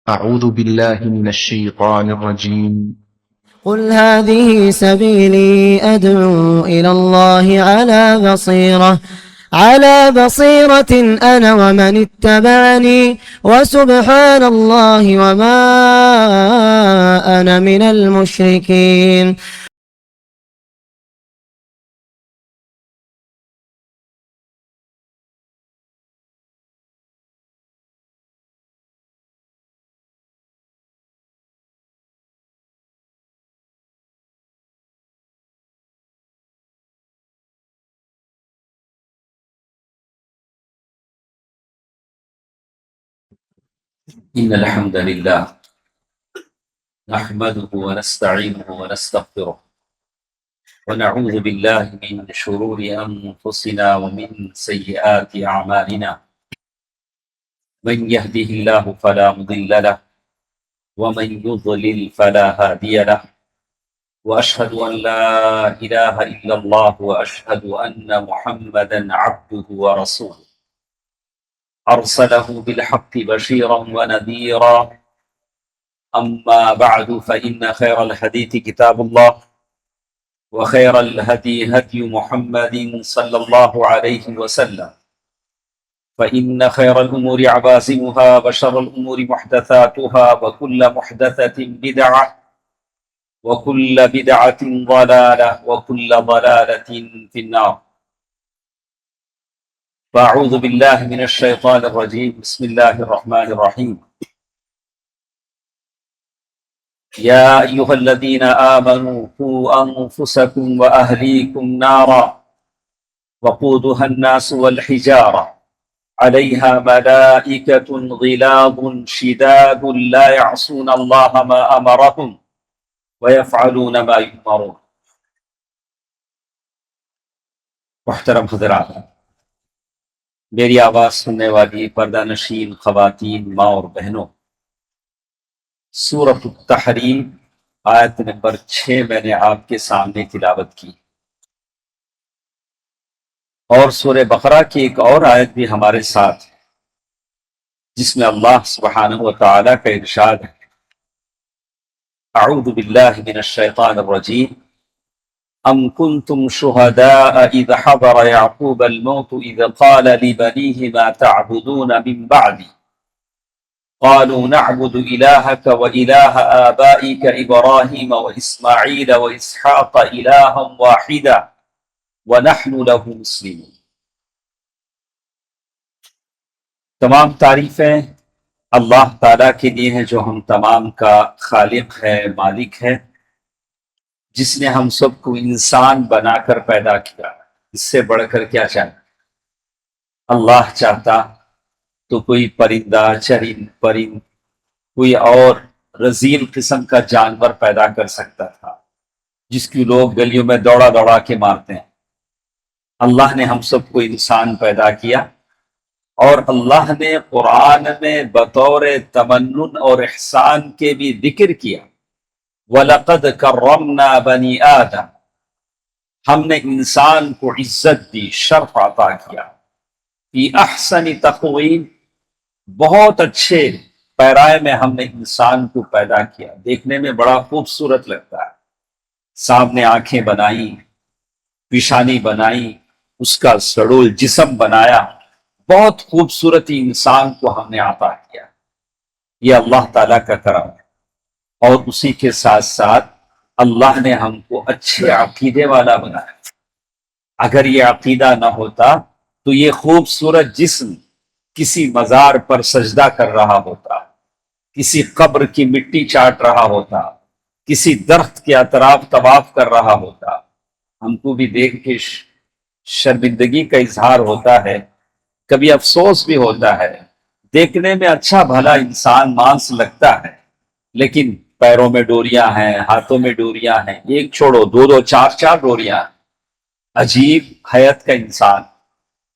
أعوذ بالله من الشيطان الرجيم. قل هذه سبيلي أدعو إلى الله على بصيرة أنا ومن اتبعني وسبحان الله وما أنا من المشركين. إن الحمد لله نحمده ونستعينه ونستغفره ونعوذ بالله من شرور أنفسنا ومن سيئات أعمالنا من يهده الله فلا مضل له ومن يضلل فلا هادي له وأشهد أن لا إله إلا الله وأشهد أن محمدا عبده ورسوله أرسله بالحق بشيرا ونذيرا أما بعد فإن خير الحديث كتاب الله وخير الهدي هدي محمد صلى الله عليه وسلم فإن خير الأمور عباسمها وشر الأمور محدثاتها وكل محدثة بدعة وكل بدعة ضلالة وكل ضلالة في النار. فأعوذ بالله من الشيطان الرجيم. بسم الله الرحمن الرحيم. يا أيها الذين آمنوا قوا أنفسكم وأهليكم نارا وقودها الناس والحجارة عليها ملائكة غلاظ شداد لا يعصون الله ما أمرهم ويفعلون ما يؤمرون. محترم حضرات، میری آواز سننے والی پردہ نشین خواتین، ماں اور بہنوں، سورۃ التحریم آیت نمبر 6 میں نے آپ کے سامنے تلاوت کی، اور سورہ بقرہ کی ایک اور آیت بھی ہمارے ساتھ ہے جس میں اللہ سبحانہ و تعالیٰ کا ارشاد ہے: اعوذ باللہ من الشیطان الرجیم ام کنتم شہداء اذ حضر یعقوب الموت اذ قال لبنیہ ما تعبدون من بعدی قالوا نعبد إلهك وإله آبائك إبراهيم وإسماعيل وإسحاق إلها واحدا ونحن له مسلمون. تمام تعریفیں اللہ تعالیٰ کے لیے ہیں جو ہم تمام کا خالق ہے، مالک ہے، جس نے ہم سب کو انسان بنا کر پیدا کیا. اس سے بڑھ کر کیا چاہتا؟ اللہ چاہتا تو کوئی پرندہ، پرند، کوئی اور رذیل قسم کا جانور پیدا کر سکتا تھا جس کی لوگ گلیوں میں دوڑا دوڑا کے مارتے ہیں. اللہ نے ہم سب کو انسان پیدا کیا، اور اللہ نے قرآن میں بطور تمنن اور احسان کے بھی ذکر کیا، وَلَقَدْ كَرَّمْنَا بَنِي آدَمَ، ہم نے انسان کو عزت دی، شرف عطا کیا، فی احسن تقویم، بہت اچھے پیرائے میں ہم نے انسان کو پیدا کیا، دیکھنے میں بڑا خوبصورت لگتا ہے. سامنے آنکھیں بنائی، پیشانی بنائی، اس کا سڑول جسم بنایا، بہت خوبصورتی انسان کو ہم نے عطا کیا. یہ اللہ تعالیٰ کا کرم ہے. اور اسی کے ساتھ ساتھ اللہ نے ہم کو اچھے عقیدے والا بنایا. اگر یہ عقیدہ نہ ہوتا تو یہ خوبصورت جسم کسی مزار پر سجدہ کر رہا ہوتا، کسی قبر کی مٹی چاٹ رہا ہوتا، کسی درخت کے اطراف طواف کر رہا ہوتا. ہم کو بھی دیکھ کے شرمندگی کا اظہار ہوتا ہے، کبھی افسوس بھی ہوتا ہے. دیکھنے میں اچھا بھلا انسان مانس لگتا ہے، لیکن پیروں میں ڈوریاں ہیں، ہاتھوں میں ڈوریاں ہیں، ایک چھوڑو دو دو چار چار ڈوریاں. عجیب حیت کا انسان.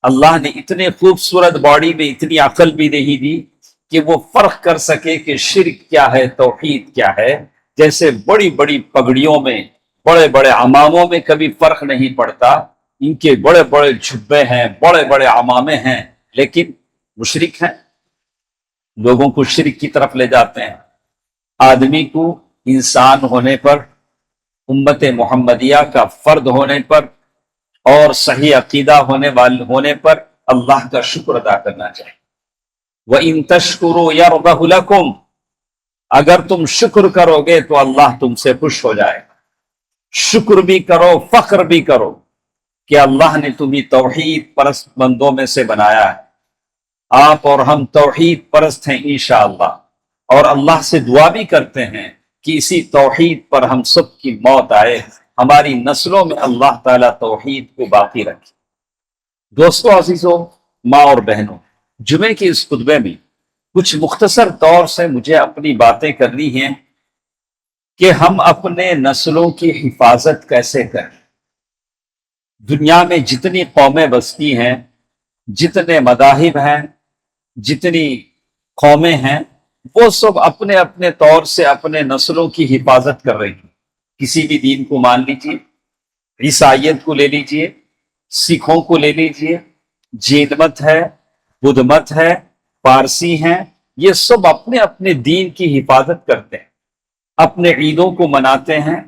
اللہ نے اتنے خوبصورت باڈی میں اتنی عقل بھی نہیں دی کہ وہ فرق کر سکے کہ شرک کیا ہے، توحید کیا ہے. جیسے بڑی بڑی پگڑیوں میں، بڑے بڑے عماموں میں کبھی فرق نہیں پڑتا. ان کے بڑے بڑے جھبے ہیں، بڑے بڑے عمامے ہیں، لیکن مشرک ہیں. لوگوں کو شرک کی طرف لے جاتے ہیں، آدمی کو انسان ہونے پر، امت محمدیہ کا فرد ہونے پر اور صحیح عقیدہ ہونے پر اللہ کا شکر ادا کرنا چاہیے۔ وَإِن تَشْكُرُوا يَرْضَهُ لَكُمْ، اگر تم شکر کرو گے تو اللہ تم سے خوش ہو جائے گا۔ شکر بھی کرو، فخر بھی کرو کہ اللہ نے تمہیں توحید پرست بندوں میں سے بنایا ہے۔ آپ اور ہم توحید پرست ہیں انشاءاللہ، اور اللہ سے دعا بھی کرتے ہیں کہ اسی توحید پر ہم سب کی موت آئے، ہماری نسلوں میں اللہ تعالیٰ توحید کو باقی رکھے۔ دوستو عزیزو، ماں اور بہنوں، جمعے کے اس خطبے میں کچھ مختصر طور سے مجھے اپنی باتیں کرنی ہیں کہ ہم اپنے نسلوں کی حفاظت کیسے کریں۔ دنیا میں جتنی قومیں بستی ہیں، جتنے مذاہب ہیں، جتنی قومیں ہیں، وہ سب اپنے اپنے طور سے اپنے نسلوں کی حفاظت کر رہی ہیں۔ کسی بھی دین کو مان لیجئے، عیسائیت کو لے لیجئے، سکھوں کو لے لیجئے، جین مت ہے، بدھ مت ہے، پارسی ہیں، یہ سب اپنے اپنے دین کی حفاظت کرتے ہیں، اپنے عیدوں کو مناتے ہیں،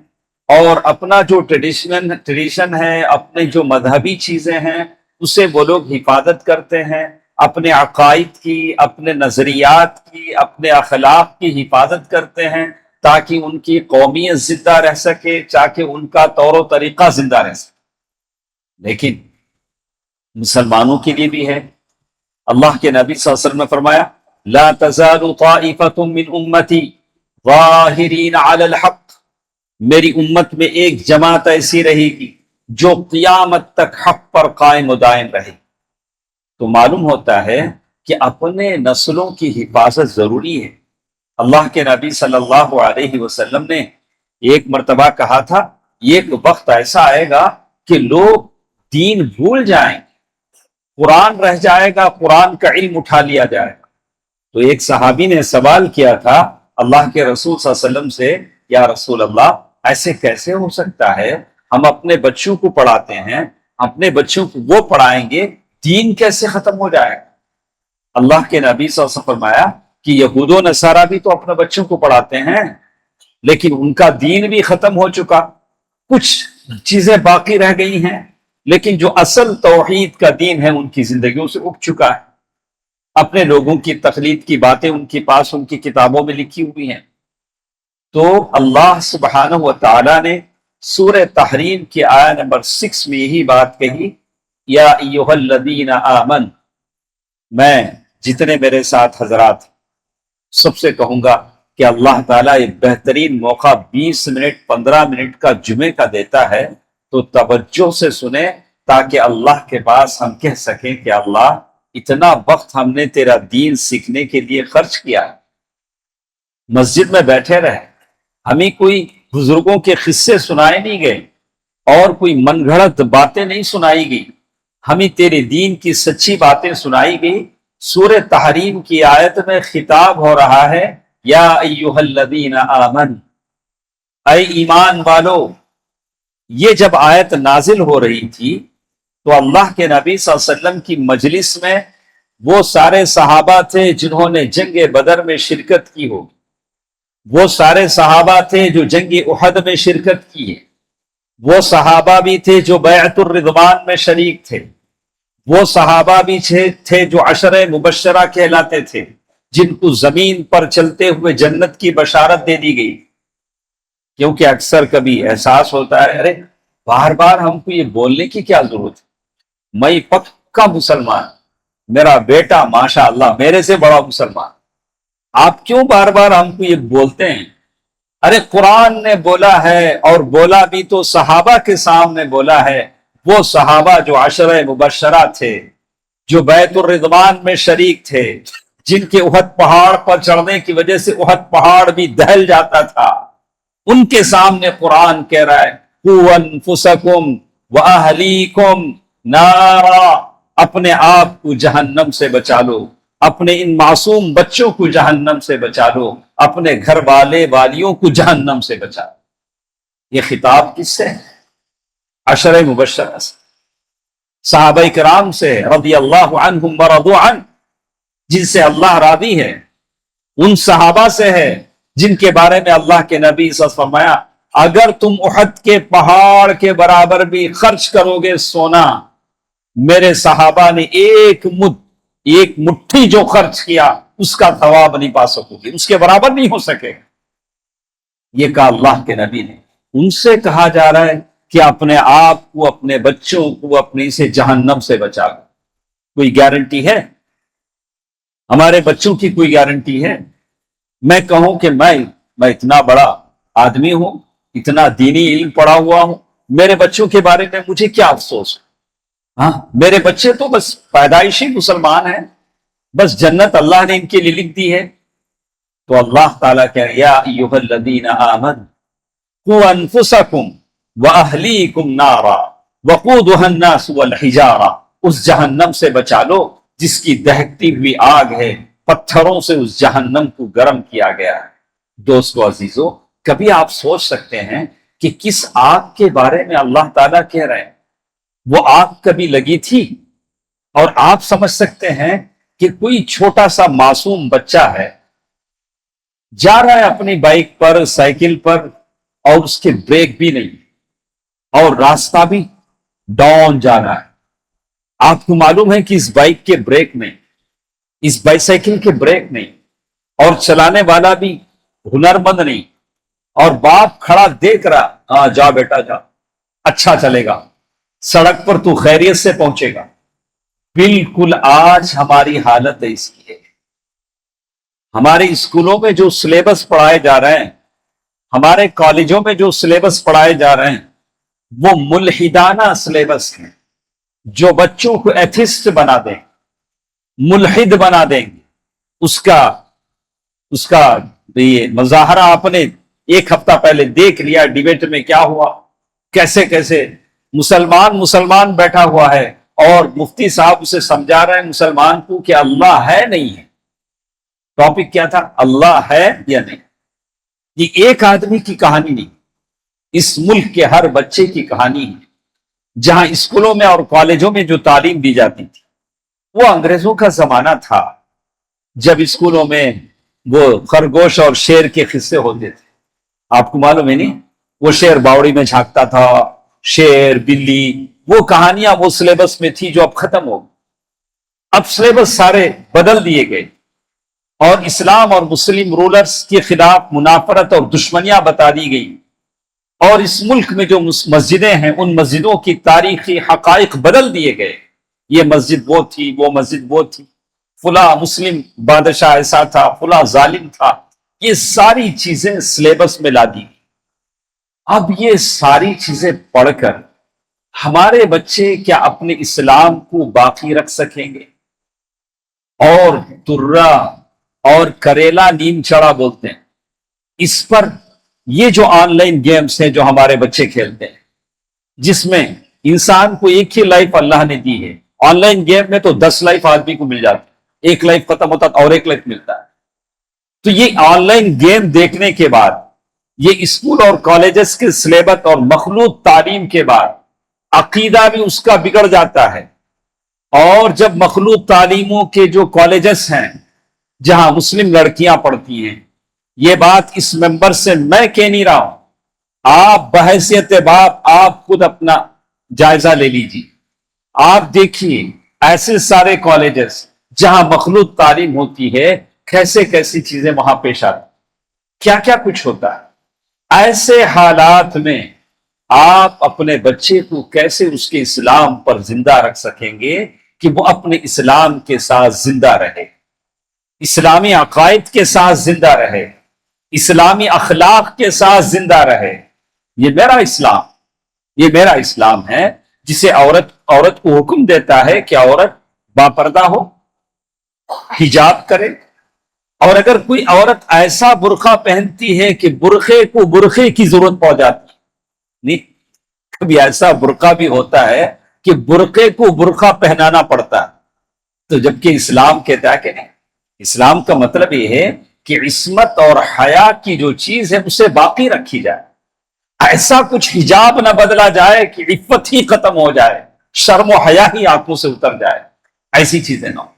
اور اپنا جو ٹریڈیشن ہے، اپنے جو مذہبی چیزیں ہیں، اسے وہ لوگ حفاظت کرتے ہیں، اپنے عقائد کی، اپنے نظریات کی، اپنے اخلاق کی حفاظت کرتے ہیں تاکہ ان کی قومیت زندہ رہ سکے، تاکہ ان کا طور و طریقہ زندہ رہ سکے۔ لیکن مسلمانوں کے لیے بھی ہے، اللہ کے نبی صلی اللہ علیہ وسلم نے فرمایا لا تزال طائفة من امتی ظاہرین علی الحق، میری امت میں ایک جماعت ایسی رہے گی جو قیامت تک حق پر قائم و دائم رہے۔ تو معلوم ہوتا ہے کہ اپنے نسلوں کی حفاظت ضروری ہے۔ اللہ کے نبی صلی اللہ علیہ وسلم نے ایک مرتبہ کہا تھا، ایک وقت ایسا آئے گا کہ لوگ دین بھول جائیں، قرآن رہ جائے گا، قرآن کا علم اٹھا لیا جائے گا۔ تو ایک صحابی نے سوال کیا تھا اللہ کے رسول صلی اللہ علیہ وسلم سے، یا رسول اللہ، ایسے کیسے ہو سکتا ہے؟ ہم اپنے بچوں کو پڑھاتے ہیں، اپنے بچوں کو وہ پڑھائیں گے، دین کیسے ختم ہو جائے گا؟ اللہ کے نبی صلی اللہ علیہ وسلم فرمایا کہ یہود و نصارہ بھی تو اپنے بچوں کو پڑھاتے ہیں، لیکن ان کا دین بھی ختم ہو چکا، کچھ چیزیں باقی رہ گئی ہیں، لیکن جو اصل توحید کا دین ہے ان کی زندگیوں سے اٹھ چکا ہے۔ اپنے لوگوں کی تقلید کی باتیں ان کے پاس ان کی کتابوں میں لکھی ہوئی ہیں۔ تو اللہ سبحانہ و تعالی نے سورہ تحریم کی آیہ نمبر 6 میں یہی بات کہی، یا ایھا الذین آمن، میں جتنے میرے ساتھ حضرات سب سے کہوں گا کہ اللہ تعالیٰ ایک بہترین موقع 20 منٹ 15 منٹ کا جمعے کا دیتا ہے، تو توجہ سے سنیں تاکہ اللہ کے پاس ہم کہہ سکیں کہ اللہ اتنا وقت ہم نے تیرا دین سیکھنے کے لیے خرچ کیا۔ مسجد میں بیٹھے رہے، ہمیں کوئی بزرگوں کے قصے سنائے نہیں گئے اور کوئی من گھڑت باتیں نہیں سنائی گئی، ہمیں تیرے دین کی سچی باتیں سنائی گئی۔ سورہ تحریم کی آیت میں خطاب ہو رہا ہے، یا ایھا الذین آمن، اے ایمان والو۔ یہ جب آیت نازل ہو رہی تھی تو اللہ کے نبی صلی اللہ علیہ وسلم کی مجلس میں وہ سارے صحابہ تھے جنہوں نے جنگ بدر میں شرکت کی ہو، وہ سارے صحابہ تھے جو جنگ احد میں شرکت کی ہے، وہ صحابہ بھی تھے جو بیعت الرضوان میں شریک تھے، وہ صحابہ بھی تھے جو عشرہ مبشرہ کہلاتے تھے، جن کو زمین پر چلتے ہوئے جنت کی بشارت دے دی گئی۔ کیونکہ اکثر کبھی احساس ہوتا ہے، ارے بار بار ہم کو یہ بولنے کی کیا ضرورت ہے، میں پکا مسلمان، میرا بیٹا ماشاءاللہ میرے سے بڑا مسلمان، آپ کیوں بار بار ہم کو یہ بولتے ہیں؟ ارے قرآن نے بولا ہے، اور بولا بھی تو صحابہ کے سامنے بولا ہے، وہ صحابہ جو عشرہ مبشرہ تھے، جو بیت الرضوان میں شریک تھے، جن کے احد پہاڑ پر چڑھنے کی وجہ سے احد پہاڑ بھی دہل جاتا تھا، ان کے سامنے قرآن کہہ رہا ہے قُوْ أَنفُسَكُمْ وَأَهْلِيكُمْ نَارًا، اپنے آپ کو جہنم سے بچا لو، اپنے ان معصوم بچوں کو جہنم سے بچا لو، اپنے گھر والے والیوں کو جہنم سے بچا لو۔ یہ خطاب کس سے ہے؟ عشرہ مبشرہ سے، صحابہ کرام سے رضی اللہ عنہم ورضوا عنہ، جن سے اللہ راضی ہے، ان صحابہ سے ہے جن کے بارے میں اللہ کے نبی صلی اللہ علیہ وسلم فرمایا اگر تم احد کے پہاڑ کے برابر بھی خرچ کرو گے سونا، میرے صحابہ نے ایک مٹھی جو خرچ کیا اس کا ثواب نہیں پا سکو گے، اس کے برابر نہیں ہو سکے گا۔ یہ کہا اللہ کے نبی نے۔ ان سے کہا جا رہا ہے کہ اپنے آپ کو، اپنے بچوں کو اپنے سے جہنم سے بچا لو۔ کوئی گارنٹی ہے؟ ہمارے بچوں کی کوئی گارنٹی ہے؟ میں کہوں کہ میں اتنا بڑا آدمی ہوں، اتنا دینی علم پڑھا ہوا ہوں، میرے بچوں کے بارے میں مجھے کیا افسوس؟ ہاں، میرے بچے تو بس پیدائشی مسلمان ہیں، بس جنت اللہ نے ان کے لیے لکھ دی ہے۔ تو اللہ تعالیٰ کہہ رہے یا ایھا الذین آمنوا قوا انفسکم واہلیکم نارا وقودھا الناس والحجارہ، اس جہنم سے بچا لو جس کی دہکتی ہوئی آگ ہے، پتھروں سے اس جہنم کو گرم کیا گیا ہے۔ دوستو عزیزو، کبھی آپ سوچ سکتے ہیں کہ کس آگ کے بارے میں اللہ تعالیٰ کہہ رہے ہیں؟ وہ آگ کبھی لگی تھی؟ اور آپ سمجھ سکتے ہیں کہ کوئی چھوٹا سا معصوم بچہ ہے، جا رہا ہے اپنی بائک پر، سائیکل پر، اور اس کے بریک بھی نہیں، اور راستہ بھی ڈاؤن جا رہا ہے۔ آپ کو معلوم ہے کہ اس بائک کے بریک نہیں، اس بائیسیکل کے بریک نہیں، اور چلانے والا بھی ہنرمند نہیں، اور باپ کھڑا دیکھ رہا، ہاں جا بیٹا جا، اچھا چلے گا، سڑک پر تو خیریت سے پہنچے گا۔ بالکل آج ہماری حالت اس کی ہے۔ ہمارے اسکولوں میں جو سلیبس پڑھائے جا رہے ہیں، ہمارے کالجوں میں جو سلیبس پڑھائے جا رہے ہیں، وہ ملحدانہ سلیبس ہیں، جو بچوں کو ایتھسٹ بنا دیں، ملحد بنا دیں گے۔ اس کا یہ مظاہرہ آپ نے ایک ہفتہ پہلے دیکھ لیا، ڈیبیٹ میں کیا ہوا، کیسے کیسے مسلمان بیٹھا ہوا ہے اور مفتی صاحب اسے سمجھا رہے ہیں مسلمان کو کہ اللہ ہے نہیں ہے۔ ٹاپک کیا تھا؟ اللہ ہے یا نہیں۔ یہ ایک آدمی کی کہانی نہیں، اس ملک کے ہر بچے کی کہانی ہے۔ جہاں اسکولوں میں اور کالجوں میں جو تعلیم دی جاتی تھی، وہ انگریزوں کا زمانہ تھا، جب اسکولوں میں وہ خرگوش اور شیر کے قصے ہوتے تھے۔ آپ کو معلوم ہے نہیں؟ وہ شیر باوڑی میں جھانکتا تھا، شیر، بلی، وہ کہانیاں وہ سلیبس میں تھی جو اب ختم ہو گئی۔ اب سلیبس سارے بدل دیے گئے، اور اسلام اور مسلم رولرز کے خلاف منافرت اور دشمنیاں بتا دی گئی، اور اس ملک میں جو مسجدیں ہیں ان مسجدوں کی تاریخی حقائق بدل دیے گئے۔ یہ مسجد وہ تھی، وہ مسجد وہ تھی، فلاں مسلم بادشاہ ایسا تھا، فلاں ظالم تھا، یہ ساری چیزیں سلیبس میں لا دی گئی۔ اب یہ ساری چیزیں پڑھ کر ہمارے بچے کیا اپنے اسلام کو باقی رکھ سکیں گے؟ اور درہ اور کریلا نیم چڑا بولتے ہیں اس پر، یہ جو آن لائن گیمز ہیں جو ہمارے بچے کھیلتے ہیں، جس میں انسان کو ایک ہی لائف اللہ نے دی ہے۔ آن لائن گیم میں تو 10 لائف آدمی کو مل جاتی، ایک لائف ختم ہوتا اور ایک لائف ملتا ہے۔ تو یہ آن لائن گیم دیکھنے کے بعد، یہ اسکول اور کالجز کے سلیبس اور مخلوط تعلیم کے بعد عقیدہ بھی اس کا بگڑ جاتا ہے۔ اور جب مخلوط تعلیموں کے جو کالجز ہیں جہاں مسلم لڑکیاں پڑھتی ہیں، یہ بات اس ممبر سے میں کہہ نہیں رہا ہوں، آپ بحیثیت باپ آپ خود اپنا جائزہ لے لیجیے۔ آپ دیکھیے ایسے سارے کالجز جہاں مخلوط تعلیم ہوتی ہے، کیسے کیسی چیزیں وہاں پیش آتی، کیا کیا کچھ ہوتا ہے۔ ایسے حالات میں آپ اپنے بچے کو کیسے اس کے اسلام پر زندہ رکھ سکیں گے کہ وہ اپنے اسلام کے ساتھ زندہ رہے، اسلامی عقائد کے ساتھ زندہ رہے، اسلامی اخلاق کے ساتھ زندہ رہے۔ یہ میرا اسلام ہے جسے عورت کو حکم دیتا ہے کہ عورت باپردہ ہو، حجاب کرے، اور اگر کوئی عورت ایسا برقع پہنتی ہے کہ برقعے کی ضرورت پڑ جاتی نہیں، کبھی ایسا برقع بھی ہوتا ہے کہ برقعے کو برقع پہنانا پڑتا ہے، تو جبکہ اسلام کہتا ہے کہ نہیں، اسلام کا مطلب یہ ہے کہ عصمت اور حیا کی جو چیز ہے اسے باقی رکھی جائے، ایسا کچھ حجاب نہ بدلا جائے کہ عفت ہی ختم ہو جائے، شرم و حیا ہی آنکھوں سے اتر جائے، ایسی چیزیں نہ ہو۔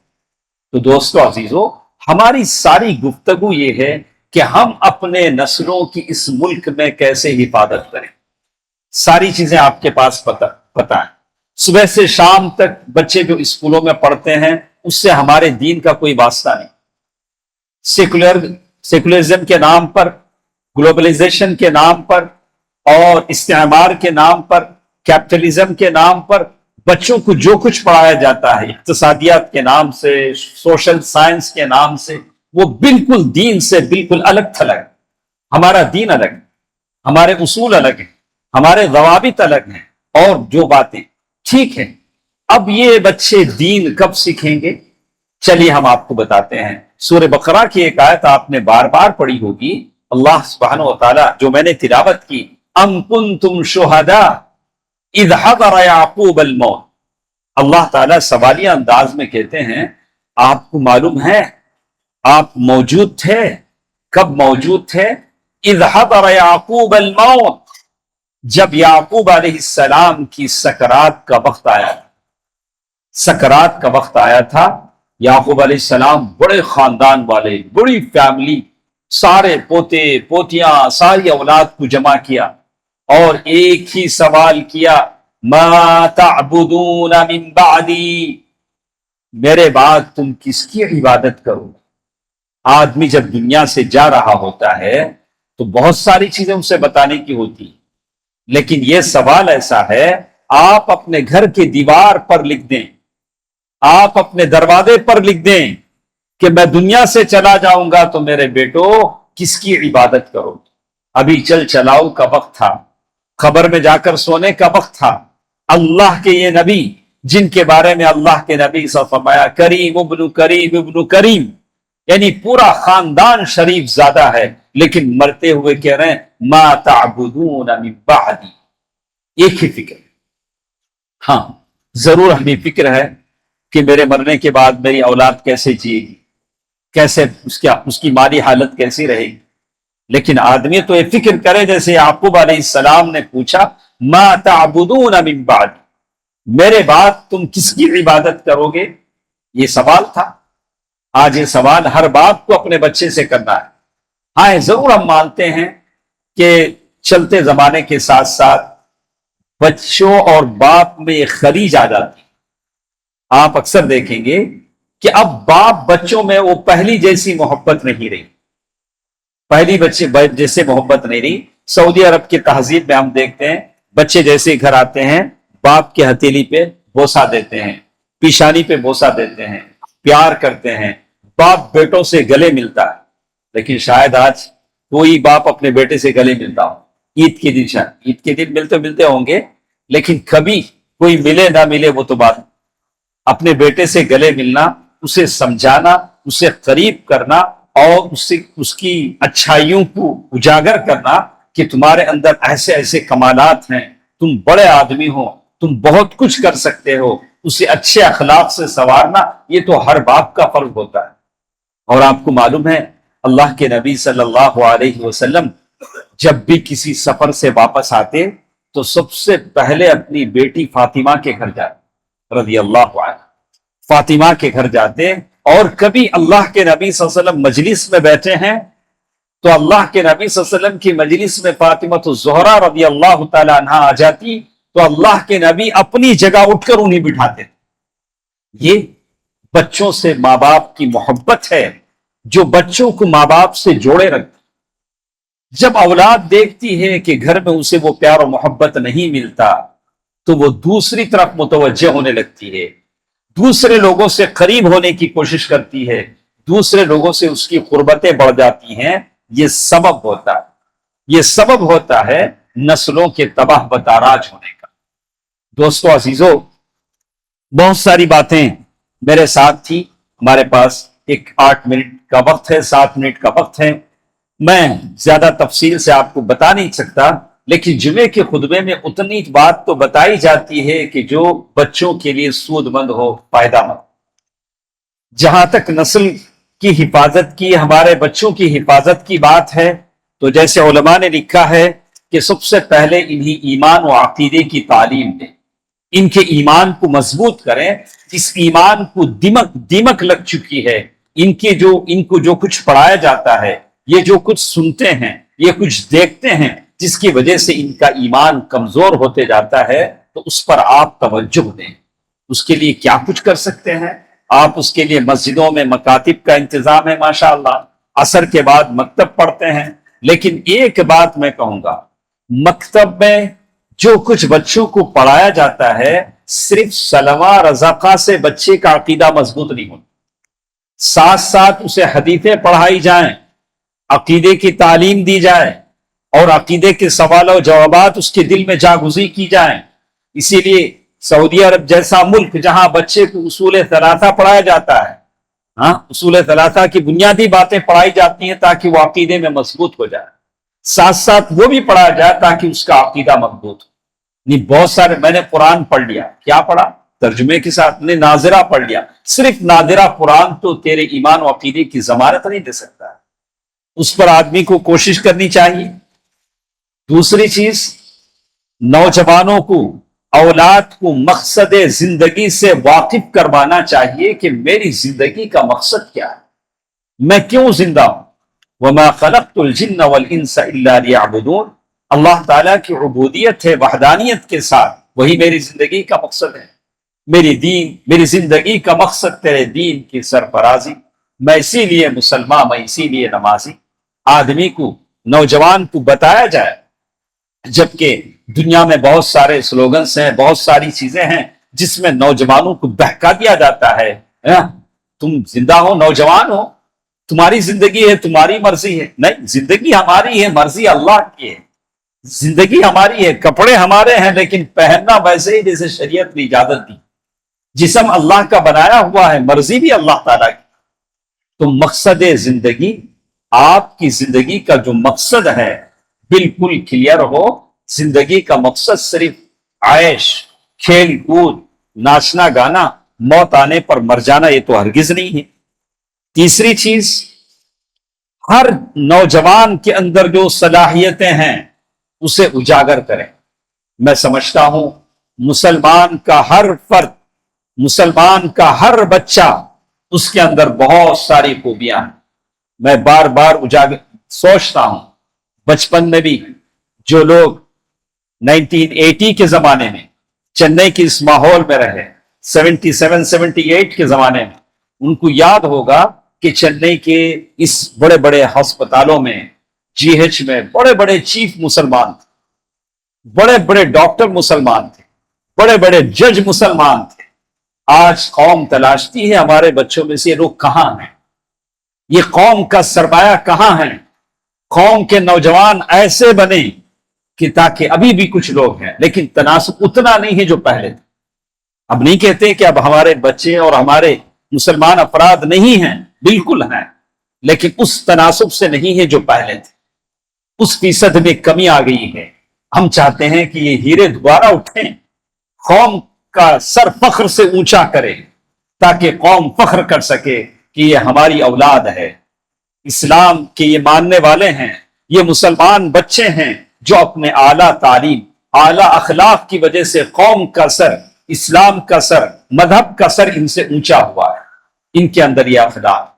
تو دوستو عزیزو، ہماری ساری گفتگو یہ ہے کہ ہم اپنے نسلوں کی اس ملک میں کیسے حفاظت کریں. ساری چیزیں آپ کے پاس پتہ ہیں. صبح سے شام تک بچے جو اسکولوں میں پڑھتے ہیں اس سے ہمارے دین کا کوئی واسطہ نہیں. سیکولرزم کے نام پر، گلوبلائزیشن کے نام پر اور استعمار کے نام پر، کیپٹلزم کے نام پر بچوں کو جو کچھ پڑھایا جاتا ہے اقتصادیات کے نام سے، سوشل سائنس کے نام سے، وہ بالکل دین سے بالکل الگ تھلگ ہے. ہمارا دین الگ ہے، ہمارے اصول الگ ہیں، ہمارے ضوابط الگ ہیں اور جو باتیں ٹھیک ہے. اب یہ بچے دین کب سیکھیں گے؟ چلیے ہم آپ کو بتاتے ہیں. سورہ بقرہ کی ایک آیت آپ نے بار بار پڑھی ہوگی. اللہ سبحانہ و تعالی جو میں نے تلاوت کی، ام کنتم شہداء اذ حضر یعقوب الموت، اللہ تعالیٰ سوالیہ انداز میں کہتے ہیں آپ کو معلوم ہے، آپ موجود تھے. کب موجود تھے؟ اذ حضر یعقوب الموت، جب یعقوب علیہ السلام کی سکرات کا وقت آیا. سکرات کا وقت آیا تھا. یعقوب علیہ السلام بڑے خاندان والے، بڑی فیملی، سارے پوتے پوتیاں، ساری اولاد کو جمع کیا اور ایک ہی سوال کیا، ما تعبدون من بعدی، میرے بعد تم کس کی عبادت کرو؟ آدمی جب دنیا سے جا رہا ہوتا ہے تو بہت ساری چیزیں اسے بتانے کی ہوتی، لیکن یہ سوال ایسا ہے آپ اپنے گھر کے دیوار پر لکھ دیں، آپ اپنے دروازے پر لکھ دیں کہ میں دنیا سے چلا جاؤں گا تو میرے بیٹو کس کی عبادت کرو؟ ابھی چل چلاؤ کا وقت تھا، قبر میں جا کر سونے کا وقت تھا. اللہ کے یہ نبی جن کے بارے میں اللہ کے نبی صلی اللہ علیہ وسلم فرمایا کریم ابن کریم ابن کریم، یعنی پورا خاندان شریف زیادہ ہے، لیکن مرتے ہوئے کہہ رہے ہیں ما تعبدون من بعدی. ایک ہی فکر. ہاں ضرور ہمیں فکر ہے کہ میرے مرنے کے بعد میری اولاد کیسے جیے گی، کیسے اس کی مالی حالت کیسی رہے گی، لیکن آدمی تو یہ فکر کرے جیسے یعقوب علیہ السلام نے پوچھا ما تعبدون من بعد، میرے بعد تم کس کی عبادت کرو گے؟ یہ سوال تھا. آج یہ سوال ہر باپ کو اپنے بچے سے کرنا ہے. ہاں ضرور ہم مانتے ہیں کہ چلتے زمانے کے ساتھ ساتھ بچوں اور باپ میں ایک خلیج آ جاتی. آپ اکثر دیکھیں گے کہ اب باپ بچوں میں وہ پہلی جیسی محبت نہیں رہی، پہلی بچے جیسے محبت نہیں رہی. سعودی عرب کی تہذیب میں ہم دیکھتے ہیں بچے جیسے گھر آتے ہیں باپ کے ہتھیلی پہ بوسہ دیتے ہیں، پیشانی پہ بوسہ دیتے ہیں، پیار کرتے ہیں، باپ بیٹوں سے گلے ملتا ہے. لیکن شاید آج کوئی باپ اپنے بیٹے سے گلے ملتا ہو. عید کے دن شاید عید کے دن ملتے ہوں گے، لیکن کبھی کوئی ملے نہ ملے وہ تو بات. اپنے بیٹے سے گلے ملنا، اسے سمجھانا، اسے قریب کرنا اور اس کی اچھائیوں کو اجاگر کرنا کہ تمہارے اندر ایسے ایسے کمالات ہیں، تم بڑے آدمی ہو، تم بہت کچھ کر سکتے ہو، اسے اچھے اخلاق سے سنوارنا، یہ تو ہر باپ کا فرض ہوتا ہے. اور آپ کو معلوم ہے اللہ کے نبی صلی اللہ علیہ وسلم جب بھی کسی سفر سے واپس آتے تو سب سے پہلے اپنی بیٹی فاطمہ کے گھر جاتے رضی اللہ عنہ. فاطمہ کے گھر جاتے، اور کبھی اللہ کے نبی صلی اللہ علیہ وسلم مجلس میں بیٹھے ہیں تو اللہ کے نبی صلی اللہ علیہ وسلم کی مجلس میں فاطمہ الزہرا رضی اللہ تعالی عنہ آ جاتی تو اللہ کے نبی اپنی جگہ اٹھ کر انہیں بٹھاتے. یہ بچوں سے ماں باپ کی محبت ہے جو بچوں کو ماں باپ سے جوڑے رکھتی. جب اولاد دیکھتی ہے کہ گھر میں اسے وہ پیار و محبت نہیں ملتا تو وہ دوسری طرف متوجہ ہونے لگتی ہے، دوسرے لوگوں سے قریب ہونے کی کوشش کرتی ہے، دوسرے لوگوں سے اس کی قربتیں بڑھ جاتی ہیں. یہ سبب ہوتا ہے نسلوں کے تباہ بتاراج ہونے کا. دوستو عزیزو، بہت ساری باتیں میرے ساتھ تھی. ہمارے پاس ایک 8 منٹ کا وقت ہے، 7 منٹ کا وقت ہے. میں زیادہ تفصیل سے آپ کو بتا نہیں سکتا، لیکن جمعے کے خطبے میں اتنی بات تو بتائی جاتی ہے کہ جو بچوں کے لیے سود مند ہو، فائدہ مند. جہاں تک نسل کی حفاظت کی، ہمارے بچوں کی حفاظت کی بات ہے، تو جیسے علماء نے لکھا ہے کہ سب سے پہلے انہیں ایمان و عقیدے کی تعلیم دیں، ان کے ایمان کو مضبوط کریں. اس ایمان کو دیمک لگ چکی ہے، ان کو جو کچھ پڑھایا جاتا ہے، یہ جو کچھ سنتے ہیں، یہ کچھ دیکھتے ہیں، جس کی وجہ سے ان کا ایمان کمزور ہوتے جاتا ہے، تو اس پر آپ توجہ دیں۔ اس کے لیے کیا کچھ کر سکتے ہیں آپ؟ اس کے لیے مسجدوں میں مکاتب کا انتظام ہے ماشاءاللہ، عصر کے بعد مکتب پڑھتے ہیں۔ لیکن ایک بات میں کہوں گا، مکتب میں جو کچھ بچوں کو پڑھایا جاتا ہے، صرف سلوہ رضاقہ سے بچے کا عقیدہ مضبوط نہیں ہوتا، ساتھ ساتھ اسے حدیثیں پڑھائی جائیں، عقیدے کی تعلیم دی جائے، اور عقیدے کے سوال و جوابات اس کے دل میں جاگزی کی جائیں۔ اسی لیے سعودی عرب جیسا ملک جہاں بچے کو اصول ثلاثہ پڑھایا جاتا ہے، اصول ثلاثہ کی بنیادی باتیں پڑھائی جاتی ہیں تاکہ وہ عقیدے میں مضبوط ہو جائے، ساتھ ساتھ وہ بھی پڑھایا جائے تاکہ اس کا عقیدہ مضبوط ہو۔ نہیں بہت سارے، میں نے قرآن پڑھ لیا، کیا پڑھا؟ ترجمے کے ساتھ نے ناظرہ پڑھ لیا، صرف ناظرہ قرآن تو تیرے ایمان و عقیدے کی ضمانت نہیں دے سکتا، اس پر آدمی کو کوشش کرنی چاہیے۔ دوسری چیز، نوجوانوں کو، اولاد کو مقصد زندگی سے واقف کروانا چاہیے کہ میری زندگی کا مقصد کیا ہے، میں کیوں زندہ ہوں۔ وَمَا خَلَقْتُ الْجِنَّ وَالْإِنسَ إِلَّا لِيَعْبُدُونَ، اللہ تعالیٰ کی عبودیت ہے، وحدانیت کے ساتھ، وہی میری زندگی کا مقصد ہے۔ میری زندگی کا مقصد تیرے دین کی سرفرازی، میں اسی لیے مسلمان، میں اسی لیے نمازی۔ آدمی کو، نوجوان کو بتایا جائے، جبکہ دنیا میں بہت سارے سلوگنز ہیں، بہت ساری چیزیں ہیں جس میں نوجوانوں کو بہکا دیا جاتا ہے، تم زندہ ہو، نوجوان ہو، تمہاری زندگی ہے، تمہاری مرضی ہے۔ نہیں، زندگی ہماری ہے، مرضی اللہ کی ہے۔ زندگی ہماری ہے، کپڑے ہمارے ہیں، لیکن پہننا ویسے ہی جیسے شریعت نے اجازت دی۔ جسم اللہ کا بنایا ہوا ہے، مرضی بھی اللہ تعالیٰ کی۔ تو مقصد زندگی، آپ کی زندگی کا جو مقصد ہے بالکل کلیئر ہو۔ زندگی کا مقصد صرف عیش، کھیل کود، ناچنا گانا، موت آنے پر مر جانا، یہ تو ہرگز نہیں ہے۔ تیسری چیز، ہر نوجوان کے اندر جو صلاحیتیں ہیں اسے اجاگر کریں۔ میں سمجھتا ہوں مسلمان کا ہر فرد، مسلمان کا ہر بچہ، اس کے اندر بہت ساری خوبیاں ہیں۔ میں بار بار سوچتا ہوں، بچپن میں بھی جو لوگ 1980 کے زمانے میں چنئی کے اس ماحول میں رہے، 77 78 کے زمانے میں، ان کو یاد ہوگا کہ چنئی کے اس بڑے بڑے ہسپتالوں میں، جی ایچ میں بڑے بڑے چیف مسلمان تھے، بڑے بڑے ڈاکٹر مسلمان تھے، بڑے بڑے جج مسلمان تھے۔ آج قوم تلاشتی ہے ہمارے بچوں میں سے یہ لوگ کہاں ہیں، یہ قوم کا سرمایہ کہاں ہے۔ قوم کے نوجوان ایسے بنے کہ تاکہ ابھی بھی کچھ لوگ ہیں، لیکن تناسب اتنا نہیں ہے جو پہلے تھے۔ اب نہیں کہتے کہ اب ہمارے بچے اور ہمارے مسلمان افراد نہیں ہیں، بالکل ہیں، لیکن اس تناسب سے نہیں ہے جو پہلے تھے۔ اس فیصد میں کمی آ گئی ہے۔ ہم چاہتے ہیں کہ یہ ہیرے دوبارہ اٹھیں، قوم کا سر فخر سے اونچا کرے، تاکہ قوم فخر کر سکے کہ یہ ہماری اولاد ہے، اسلام کے یہ ماننے والے ہیں، یہ مسلمان بچے ہیں جو اپنے اعلیٰ تعلیم، اعلیٰ اخلاق کی وجہ سے قوم کا سر، اسلام کا سر، مذہب کا سر ان سے اونچا ہوا ہے۔ ان کے اندر یہ اخلاق،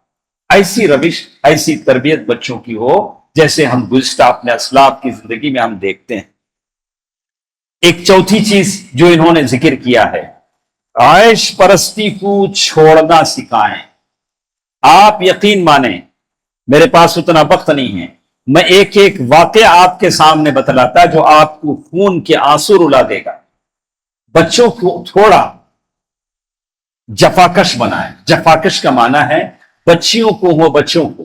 ایسی روش، ایسی تربیت بچوں کی ہو جیسے ہم گزشتہ اپنے اسلاف کی زندگی میں ہم دیکھتے ہیں۔ ایک چوتھی چیز جو انہوں نے ذکر کیا ہے، عیش پرستی کو چھوڑنا سکھائیں۔ آپ یقین مانیں، میرے پاس اتنا وقت نہیں ہے، میں ایک ایک واقعہ آپ کے سامنے بتلاتا جو آپ کو خون کے آنسو رلا دے گا۔ بچوں کو تھوڑا جفاکش بنائیں۔ جفاکش کا معنی ہے بچوں کو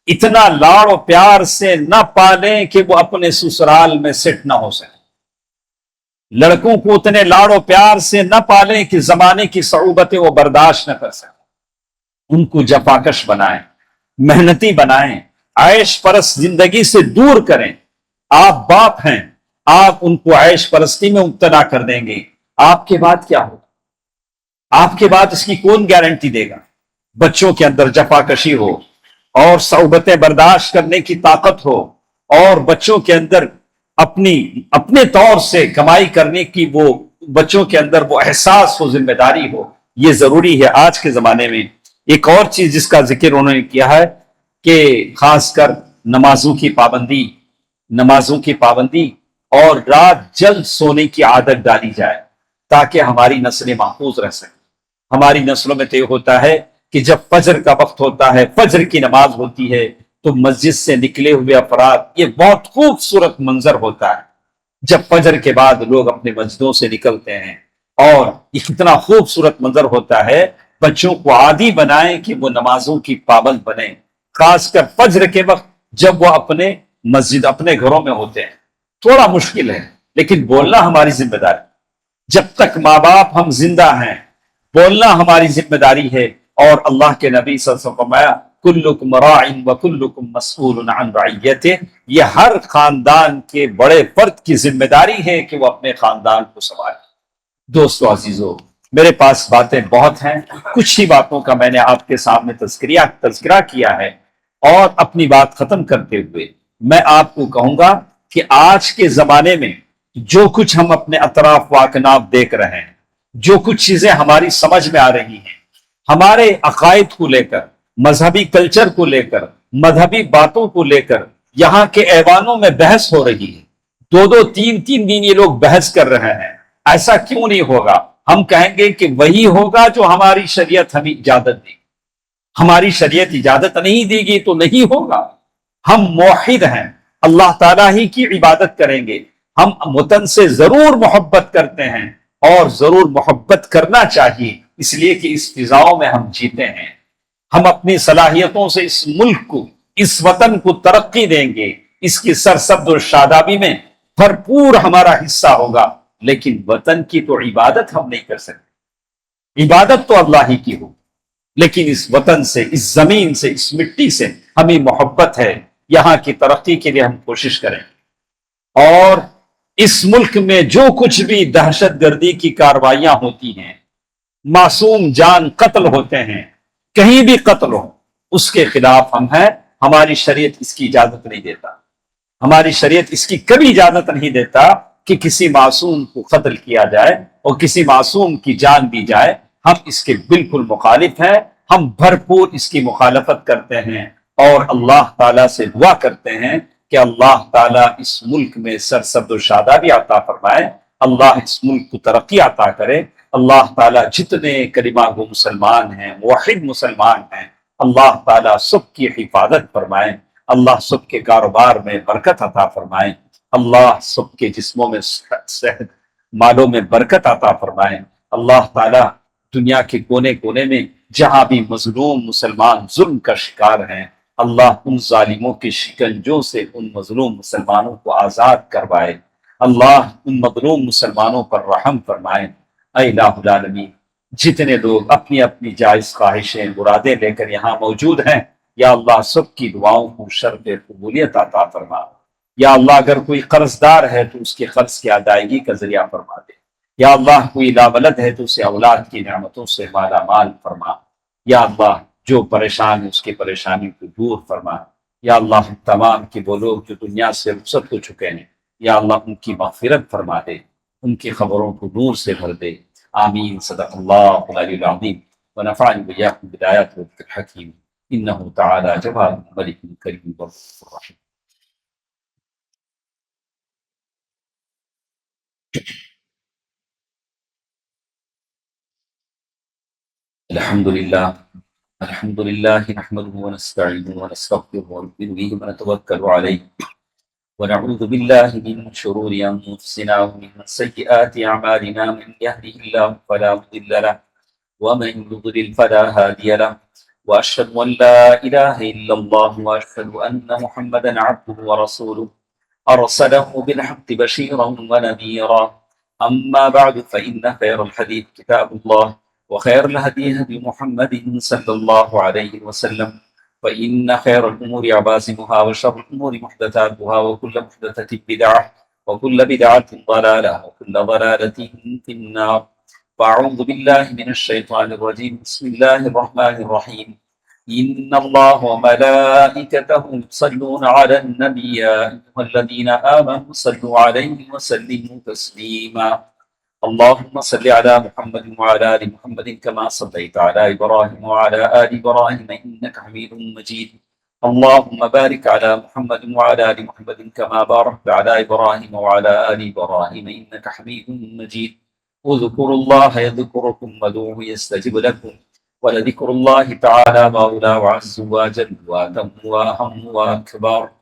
اتنا لاڑ و پیار سے نہ پالیں کہ وہ اپنے سسرال میں سیٹ نہ ہو سکے۔ لڑکوں کو اتنے لاڑ و پیار سے نہ پالیں کہ زمانے کی صعوبتیں وہ برداشت نہ کر سکیں۔ ان کو جفاکش بنائیں، محنتی بنائیں، عیش پرست زندگی سے دور کریں۔ آپ باپ ہیں، آپ ان کو عیش پرستی میں مبتلا کر دیں گے، آپ کے بعد کیا ہوگا؟ آپ کے بعد اس کی کون گارنٹی دے گا؟ بچوں کے اندر جفاکشی ہو اور صعوبتیں برداشت کرنے کی طاقت ہو، اور بچوں کے اندر اپنے طور سے کمائی کرنے کی بچوں کے اندر وہ احساس ہو، ذمہ داری ہو، یہ ضروری ہے۔ آج کے زمانے میں ایک اور چیز جس کا ذکر انہوں نے کیا ہے کہ خاص کر نمازوں کی پابندی اور رات جلد سونے کی عادت ڈالی جائے تاکہ ہماری نسلیں محفوظ رہ سکیں۔ ہماری نسلوں میں تو یہ ہوتا ہے کہ جب فجر کا وقت ہوتا ہے، فجر کی نماز ہوتی ہے، تو مسجد سے نکلے ہوئے افراد، یہ بہت خوبصورت منظر ہوتا ہے جب فجر کے بعد لوگ اپنے مسجدوں سے نکلتے ہیں، اور یہ کتنا خوبصورت منظر ہوتا ہے۔ بچوں کو عادی بنائیں کہ وہ نمازوں کی پابند بنیں، خاص کر فجر کے وقت جب وہ اپنے گھروں میں ہوتے ہیں۔ تھوڑا مشکل ہے لیکن بولنا ہماری ذمہ داری، جب تک ماں باپ ہم زندہ ہیں بولنا ہماری ذمہ داری ہے۔ اور اللہ کے نبی صلی اللہ علیہ وسلم فرمایا کلکم راع وکلکم مسئول عن رعیتہ، یہ ہر خاندان کے بڑے فرد کی ذمہ داری ہے کہ وہ اپنے خاندان کو سنبھالے۔ دوستو عزیزو، میرے پاس باتیں بہت ہیں، کچھ ہی باتوں کا میں نے آپ کے سامنے تذکرہ کیا ہے، اور اپنی بات ختم کرتے ہوئے میں آپ کو کہوں گا کہ آج کے زمانے میں جو کچھ ہم اپنے اطراف و اکناف دیکھ رہے ہیں، جو کچھ چیزیں ہماری سمجھ میں آ رہی ہیں، ہمارے عقائد کو لے کر، مذہبی کلچر کو لے کر، مذہبی باتوں کو لے کر یہاں کے ایوانوں میں بحث ہو رہی ہے، 2 3 دن یہ لوگ بحث کر رہے ہیں۔ ایسا کیوں نہیں ہوگا؟ ہم کہیں گے کہ وہی ہوگا جو ہماری شریعت ہمیں اجازت دے، ہماری شریعت اجازت نہیں دے گی تو نہیں ہوگا۔ ہم موحد ہیں، اللہ تعالیٰ ہی کی عبادت کریں گے، ہم وطن سے ضرور محبت کرتے ہیں اور ضرور محبت کرنا چاہیے، اس لیے کہ اس فضاؤں میں ہم جیتے ہیں۔ ہم اپنی صلاحیتوں سے اس ملک کو، اس وطن کو ترقی دیں گے، اس کی سرسبز و شادابی میں بھرپور ہمارا حصہ ہوگا، لیکن وطن کی تو عبادت ہم نہیں کر سکتے۔ عبادت تو اللہ ہی کی ہو، لیکن اس وطن سے، اس زمین سے، اس مٹی سے ہمیں محبت ہے، یہاں کی ترقی کے لیے ہم کوشش کریں۔ اور اس ملک میں جو کچھ بھی دہشت گردی کی کارروائیاں ہوتی ہیں، معصوم جان قتل ہوتے ہیں، کہیں بھی قتل ہو، اس کے خلاف ہم ہیں۔ ہماری شریعت اس کی اجازت نہیں دیتا، ہماری شریعت اس کی کبھی اجازت نہیں دیتا کہ کسی معصوم کو قتل کیا جائے اور کسی معصوم کی جان دی جائے۔ ہم اس کے بالکل مخالف ہیں، ہم بھرپور اس کی مخالفت کرتے ہیں، اور اللہ تعالیٰ سے دعا کرتے ہیں کہ اللہ تعالیٰ اس ملک میں سرسبز و شادابی عطا فرمائے، اللہ اس ملک کو ترقی عطا کرے۔ اللہ تعالیٰ جتنے کلمہ گو مسلمان ہیں، موحد مسلمان ہیں، اللہ تعالیٰ سب کی حفاظت فرمائے، اللہ سب کے کاروبار میں برکت عطا فرمائے، اللہ سب کے جسموں میں صحت، مالوں میں برکت عطا فرمائے۔ اللہ تعالیٰ دنیا کے کونے کونے میں جہاں بھی مظلوم مسلمان ظلم کا شکار ہیں، اللہ ان ظالموں کے شکنجوں سے ان مظلوم مسلمانوں کو آزاد کروائے، اللہ ان مظلوم مسلمانوں پر رحم فرمائے۔ اے الہ العالمین، جتنے لوگ اپنی اپنی جائز خواہشیں، مرادیں لے کر یہاں موجود ہیں، یا اللہ سب کی دعاؤں کو شرط قبولیت عطا فرما۔ یا اللہ اگر کوئی قرض دار ہے تو اس کے قرض کی ادائیگی کا ذریعہ فرما دے۔ یا اللہ کوئی لاولد ہے تو اسے اولاد کی نعمتوں سے مالا مال فرما۔ یا اللہ جو پریشان ہے اس کی پریشانی کو دور فرما۔ یا اللہ تمام کے وہ لوگ جو دنیا سے رخصت ہو چکے ہیں، یا اللہ ان کی مغفرت فرما دے، ان کی خبروں کو نور سے بھر دے۔ آمین۔ صدق اللہ العلی العظیم ونفعني وإياكم بالآيات والذكر الحكيم إنه تعالى جواد ملك كريم غفور رحيم۔ الحمد لله نحمده ونستعينه ونستغفره ونؤمن به ونتوكل عليه ونعوذ بالله من شرور أنفسنا ومن سيئات أعمالنا، من يهده الله فلا مضل له ومن يضلل فلا هادي له، وأشهد أن لا إله إلا الله وأشهد أن محمدا عبده ورسوله أرسله بالحق بشيرا ونذيرا، أما بعد فإن خير الحديث كتاب الله، وخير الهدي هدي محمد صلى الله عليه وسلم، فإن خير الأمور عباسمها وشر الأمور محدثاتها وكل محدثة بدعة وكل بدعة ضلالة وكل ضلالة في النار، فأعوذ بالله من الشيطان الرجيم، بسم الله الرحمن الرحيم، إن الله وملائكته يصلون على النبي يا أيها الذين آمنوا صلوا عليه وسلموا تسليما، اللهم صل على محمد وعلى آل محمد كما صليت على إبراهيم وعلى آل إبراهيم إنك حميد مجيد. اللهم بارك على محمد وعلى آل محمد كما باركت على إبراهيم وعلى آل إبراهيم إنك حميد مجيد. اذكروا الله يذكركم وادعوه يستجب لكم ولذكر الله تعالى أولى وعز وجل وأتم وأهم وأكبر.